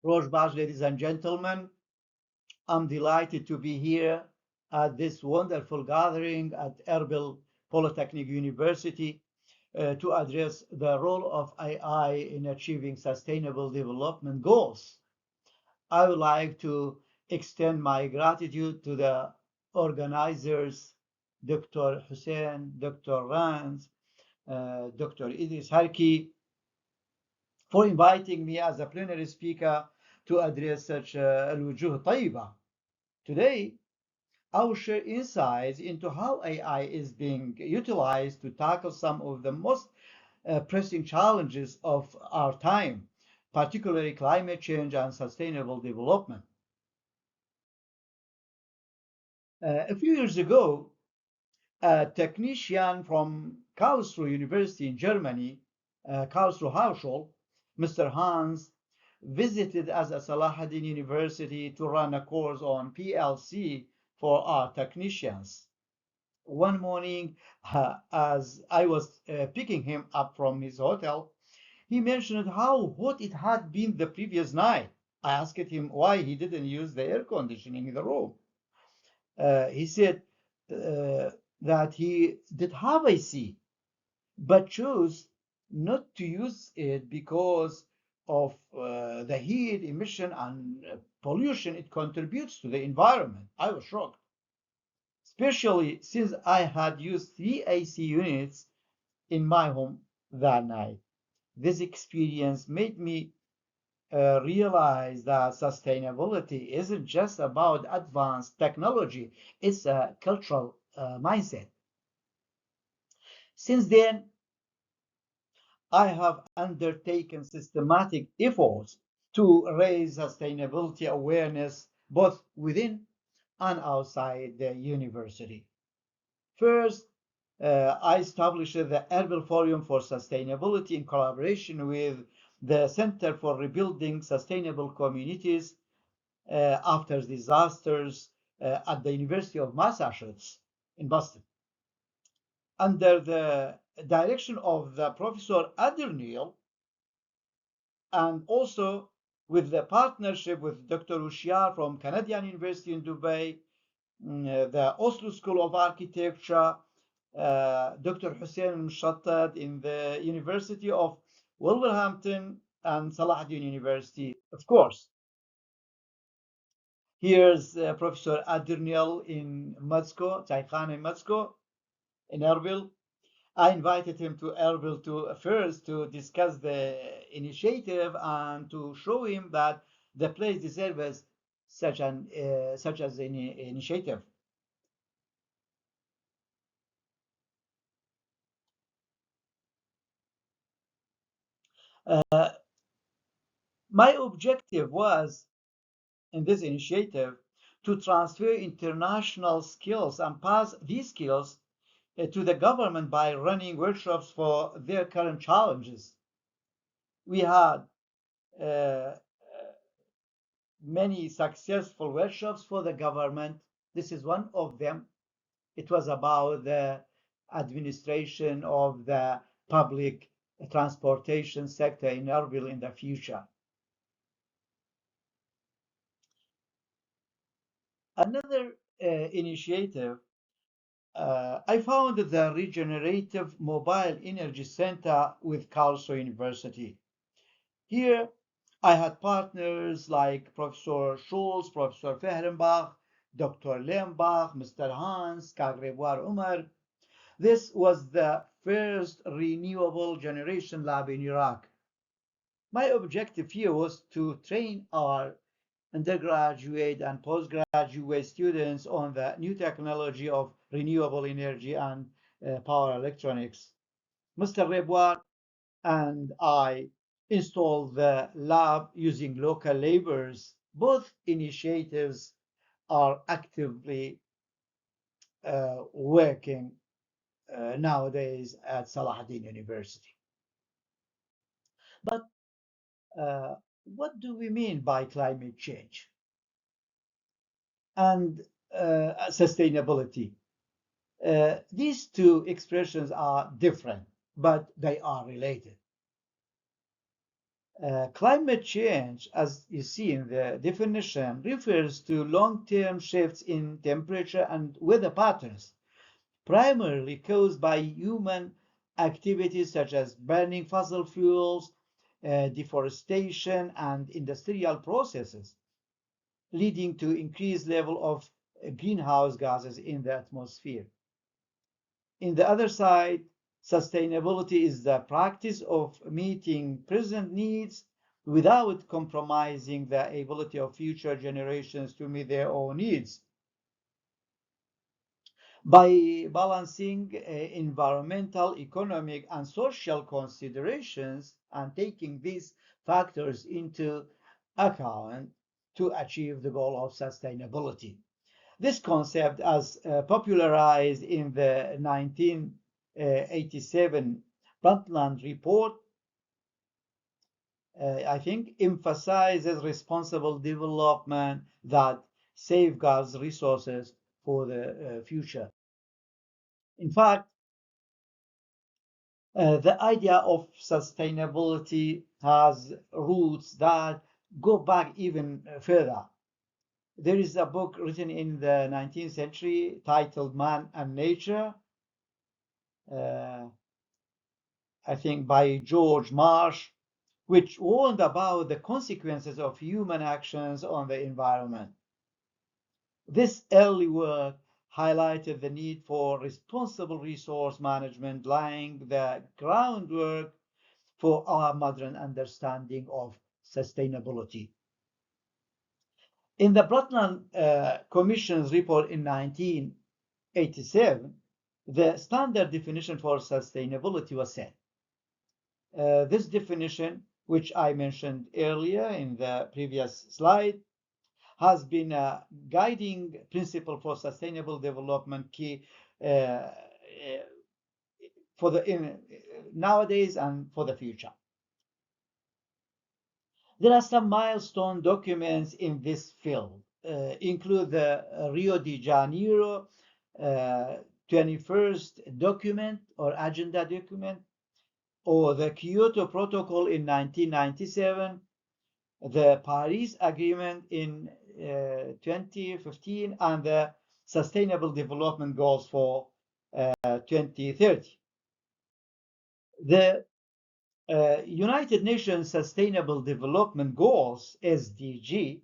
Rojbaj, ladies and gentlemen, I'm delighted to be here at this wonderful gathering at Erbil Polytechnic University to address the role of AI in achieving sustainable development goals. I would like to extend my gratitude to the organizers, Dr. Hussein, Dr. Ranz, Dr. Idris Harki, for inviting me as a plenary speaker to address such al-wujuh tayyiba. Today, I will share insights into how AI is being utilized to tackle some of the most pressing challenges of our time, particularly climate change and sustainable development. A few years ago, a technician from Karlsruhe University in Germany, Karlsruhe Hochschule, Mr. Hans, visited us at Salahuddin University to run a course on PLC for our technicians. One morning, as I was picking him up from his hotel, he mentioned how hot it had been the previous night. I asked him why he didn't use the air conditioning in the room. He said that he did have AC, but chose not to use it because of the heat emission and pollution it contributes to the environment. I was shocked, especially since I had used 3 AC units in my home that night. This experience made me realize that sustainability isn't just about advanced technology, it's a cultural mindset. Since then, I have undertaken systematic efforts to raise sustainability awareness both within and outside the university. First, I established the Erbil Forum for Sustainability in collaboration with the Center for Rebuilding Sustainable Communities after disasters at the University of Massachusetts in Boston. Under the direction of the Professor Adderneil, and also with the partnership with Dr. Ushiar from Canadian University in Dubai, the Oslo School of Architecture, Dr. Hussein Mushattad in the University of Wolverhampton, and Salahuddin University, of course. Here's Professor Adderneil in Moscow, Taykhana in Moscow, in Erbil. I invited him to Erbil to first to discuss the initiative and to show him that the place deserves such as an initiative. Uh, my objective was in this initiative to transfer international skills and pass these skills to the government by running workshops for their current challenges. We had uh, many successful workshops for the government. This is one of them. It was about the administration of the public transportation sector in Erbil in the future. Another initiative, I founded the Regenerative Mobile Energy Center with Karlsruhe University. Here, I had partners like Professor Schulz, Professor Fehrenbach, Dr. Lembach, Mr. Hans, Kagrebuar Umar. This was the first renewable generation lab in Iraq. My objective here was to train our undergraduate and postgraduate students on the new technology of renewable energy and power electronics. Mr. Reboir and I installed the lab using local laborers. Both initiatives are actively working nowadays at Salahuddin University. But uh, what do we mean by climate change and sustainability? These two expressions are different, but they are related. Climate change, as you see in the definition, refers to long-term shifts in temperature and weather patterns, primarily caused by human activities such as burning fossil fuels, deforestation, and industrial processes, leading to increased level of greenhouse gases in the atmosphere. In the other side, sustainability is the practice of meeting present needs without compromising the ability of future generations to meet their own needs. By balancing environmental, economic, and social considerations and taking these factors into account to achieve the goal of sustainability. This concept, as popularized in the 1987 Brundtland Report, I think, emphasizes responsible development that safeguards resources for the future. In fact, the idea of sustainability has roots that go back even further. There is a book written in the 19th century titled Man and Nature, uh, I think by George Marsh, which warned about the consequences of human actions on the environment. This early work highlighted the need for responsible resource management, laying the groundwork for our modern understanding of sustainability. In the Brundtland Commission's report in 1987, the standard definition for sustainability was set. This definition, which I mentioned earlier in the previous slide, has been a guiding principle for sustainable development key for nowadays and for the future. There are some milestone documents in this field, include the Rio de Janeiro 21st document or agenda document, or the Kyoto Protocol in 1997, the Paris Agreement in 2015, and the Sustainable Development Goals for 2030. The United Nations Sustainable Development Goals, SDG,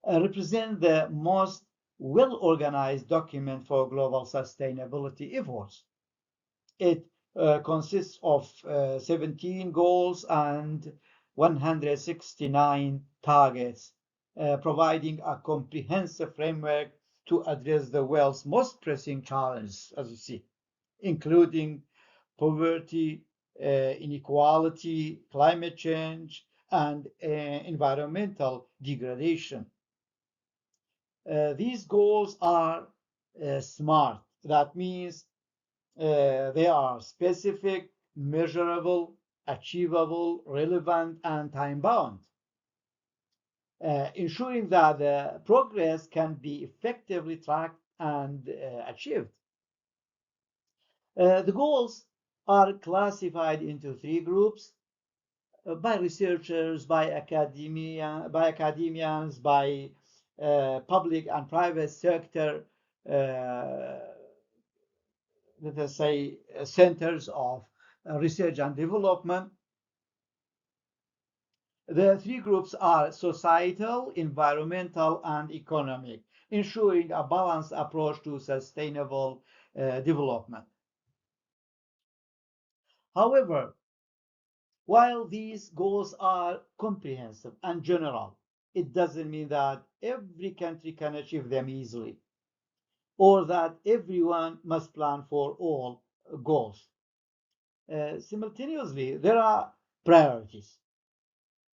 represent the most well-organized document for global sustainability efforts. It consists of 17 goals and 169 targets, providing a comprehensive framework to address the world's most pressing challenges, as you see, including poverty, inequality, climate change, and environmental degradation. These goals are SMART. That means they are specific, measurable, achievable, relevant, and time-bound, ensuring that the progress can be effectively tracked and achieved. The goals are classified into three groups by researchers, by academians, by public and private sector, let us say, centers of research and development. The three groups are societal, environmental, and economic, ensuring a balanced approach to sustainable development. However, while these goals are comprehensive and general, it doesn't mean that every country can achieve them easily, or that everyone must plan for all goals. Simultaneously, there are priorities,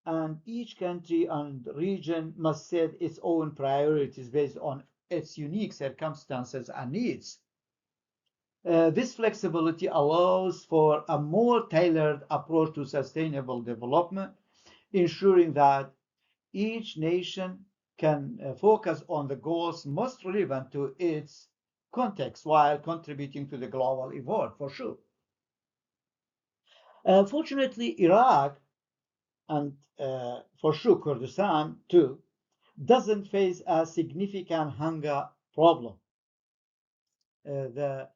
and each country and region must set its own priorities based on its unique circumstances and needs. This flexibility allows for a more tailored approach to sustainable development, ensuring that each nation can focus on the goals most relevant to its context while contributing to the global effort, for sure. Fortunately, Iraq and for sure Kurdistan too, doesn't face a significant hunger problem. The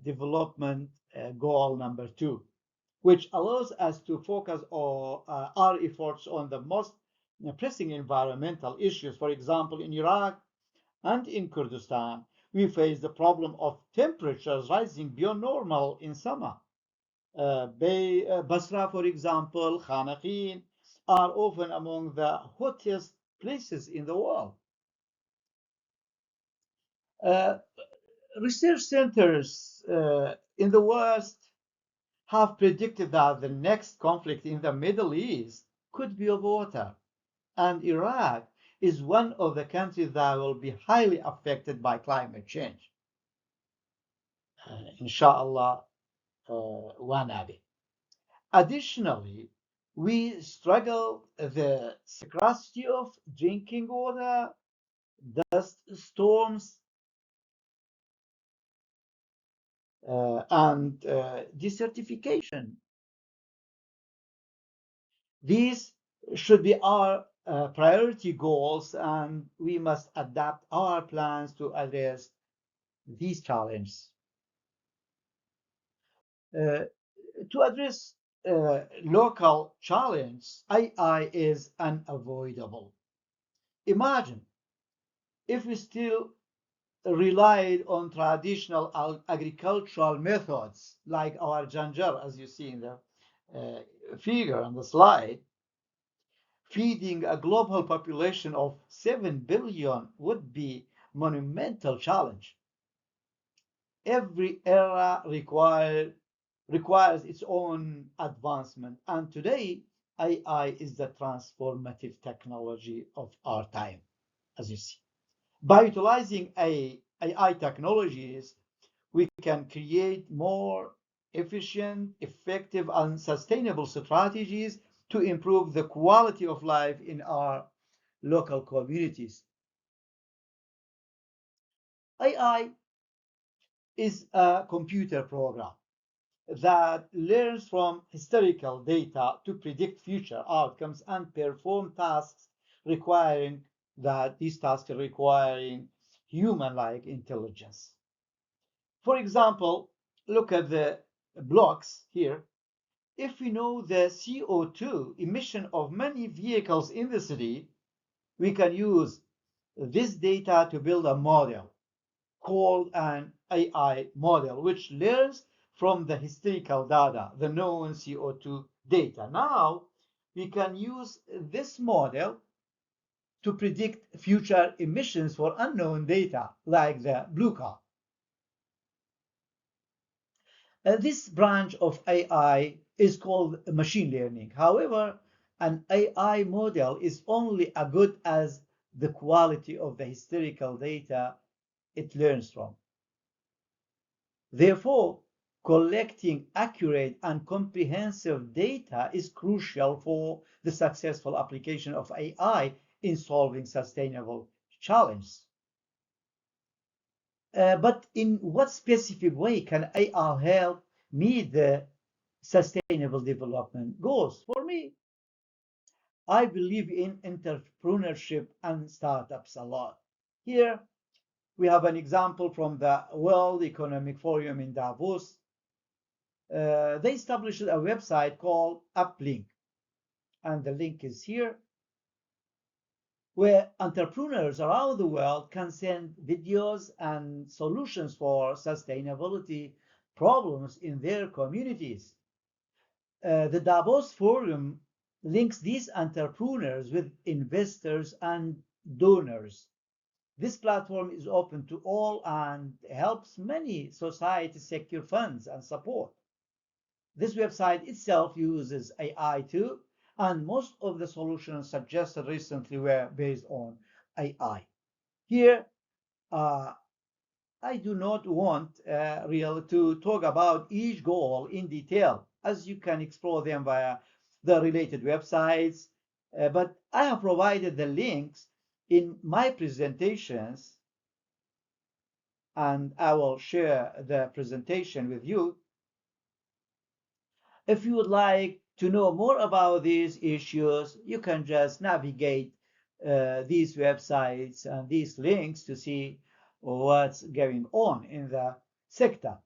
development goal number 2, which allows us to focus our efforts on the most pressing environmental issues. For example, in Iraq and in Kurdistan, we face the problem of temperatures rising beyond normal in summer. Basra, for example, Khanaqin are often among the hottest places in the world. Uh, Research centers in the West have predicted that the next conflict in the Middle East could be of water, and Iraq is one of the countries that will be highly affected by climate change. Inshallah, one Abi. Additionally, we struggle the scarcity of drinking water, dust storms, and desertification. These should be our priority goals, and we must adapt our plans to address these challenges. Uh, to address local challenge, AI is unavoidable. Imagine if we still relied on traditional agricultural methods like our janjar, as you see in the figure on the slide. Feeding a global population of 7 billion would be a monumental challenge. Every era requires its own advancement, and today AI is the transformative technology of our time, as you see. By utilizing AI technologies, we can create more efficient, effective, and sustainable strategies to improve the quality of life in our local communities. AI is a computer program that learns from historical data to predict future outcomes and perform tasks requiring these tasks requiring human-like intelligence. For example, look at the blocks here. If we know the CO2 emission of many vehicles in the city, we can use this data to build a model called an AI model, which learns from the historical data, the known CO2 data. Now, we can use this model to predict future emissions for unknown data, like the blue car. This branch of AI is called machine learning. However, an AI model is only as good as the quality of the historical data it learns from. Therefore, collecting accurate and comprehensive data is crucial for the successful application of AI in solving sustainable challenges. But in what specific way can AI help meet the sustainable development goals? For me, I believe in entrepreneurship and startups a lot. Here we have an example from the World Economic Forum in Davos. They established a website called Uplink, and the link is here, where entrepreneurs around the world can send videos and solutions for sustainability problems in their communities. The Davos Forum links these entrepreneurs with investors and donors. This platform is open to all and helps many societies secure funds and support. This website itself uses AI too, and most of the solutions suggested recently were based on AI. Here, uh, I do not want to talk about each goal in detail, as you can explore them via the related websites, but I have provided the links in my presentations, and I will share the presentation with you. If you would like To know more about these issues, you can just navigate these websites and these links to see what's going on in the sector.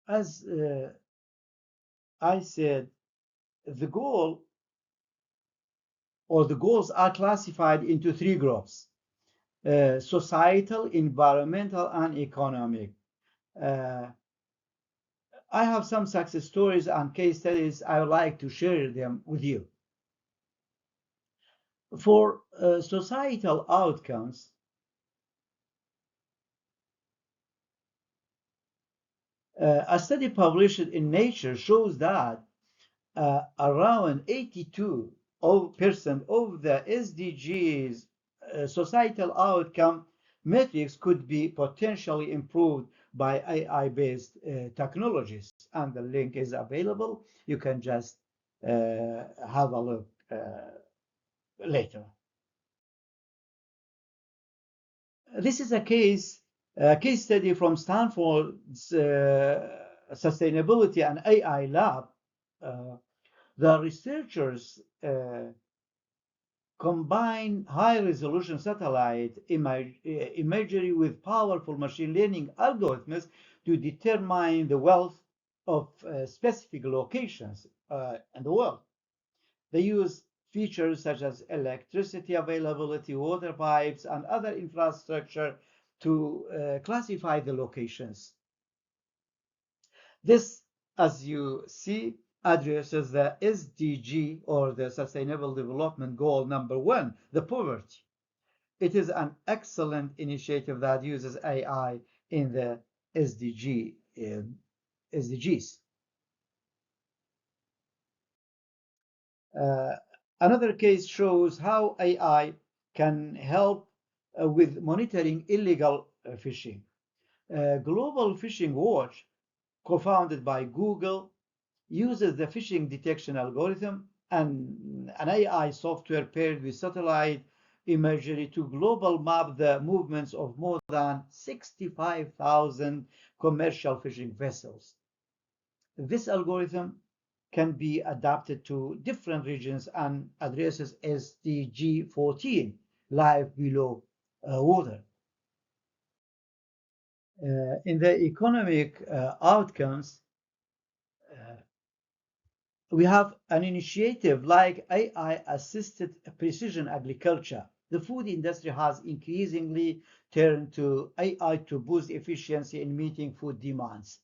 As I said, the goal or the goals are classified into three groups: societal, environmental, and economic. Uh, I have some success stories and case studies. I would like to share them with you. For societal outcomes, a study published in Nature shows that around 82% of the SDGs societal outcome metrics could be potentially improved by AI-based technologies. And the link is available. You can just have a look later. This is a case study from Stanford's Sustainability and AI Lab. Uh, the researchers combine high-resolution satellite imagery with powerful machine learning algorithms to determine the wealth of specific locations in the world. They use features such as electricity availability, water pipes, and other infrastructure to classify the locations. This, as you see, addresses the SDG, or the Sustainable Development Goal number 1, the poverty. It is an excellent initiative that uses AI in the SDGs. Uh, Another case shows how AI can help with monitoring illegal fishing. Global Fishing Watch, co-founded by Google, uses the fishing detection algorithm and an AI software paired with satellite imagery to global map the movements of more than 65,000 commercial fishing vessels. This algorithm can be adapted to different regions and addresses SDG 14, life below water. In the economic outcomes, uh, we have an initiative like AI-assisted precision agriculture. The food industry has increasingly turned to AI to boost efficiency in meeting food demands.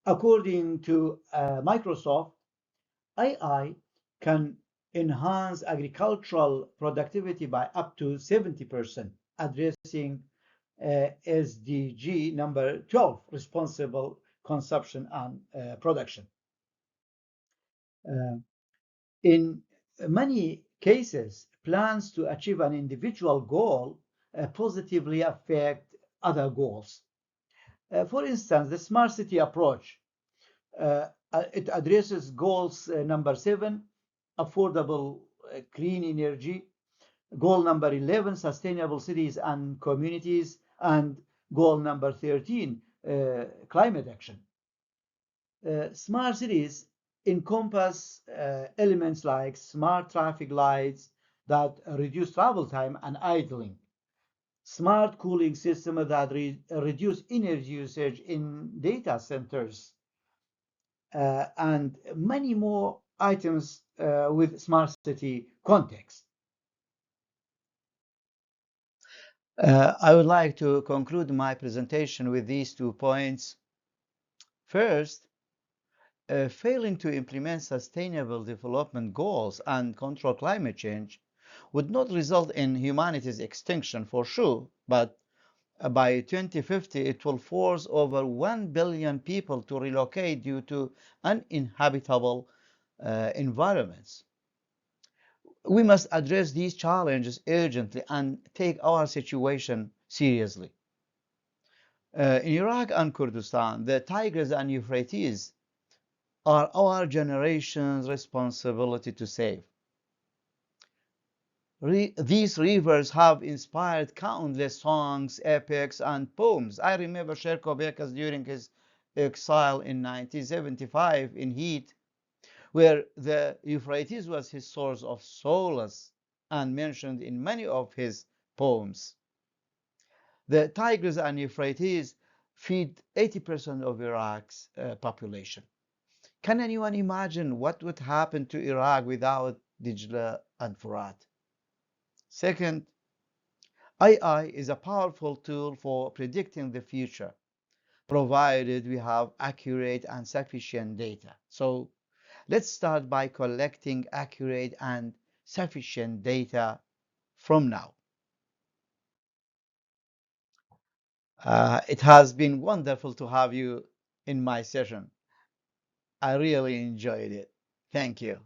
According to Microsoft, AI can enhance agricultural productivity by up to 70%, addressing SDG number 12, responsible consumption and production. Uh, in many cases, plans to achieve an individual goal positively affect other goals. For instance, the smart city approach, it addresses goals number 7, affordable clean energy, goal number 11, sustainable cities and communities, and goal number 13, climate action. Smart cities encompass elements like smart traffic lights that reduce travel time and idling, smart cooling systems that reduce energy usage in data centers, and many more items with smart city context. I would like to conclude my presentation with these 2 points. First, failing to implement sustainable development goals and control climate change would not result in humanity's extinction for sure, but by 2050 it will force over 1 billion people to relocate due to uninhabitable environments. We must address these challenges urgently and take our situation seriously. In Iraq and Kurdistan, the Tigris and Euphrates are our generation's responsibility to save. These rivers have inspired countless songs, epics, and poems. I remember Sherko Bekas during his exile in 1975 in Heat, where the Euphrates was his source of solace and mentioned in many of his poems. The Tigris and Euphrates feed 80% of Iraq's population. Can anyone imagine what would happen to Iraq without Dijla and Furat? Second, AI is a powerful tool for predicting the future, provided we have accurate and sufficient data. So let's start by collecting accurate and sufficient data from now. It has been wonderful to have you in my session. I really enjoyed it. Thank you.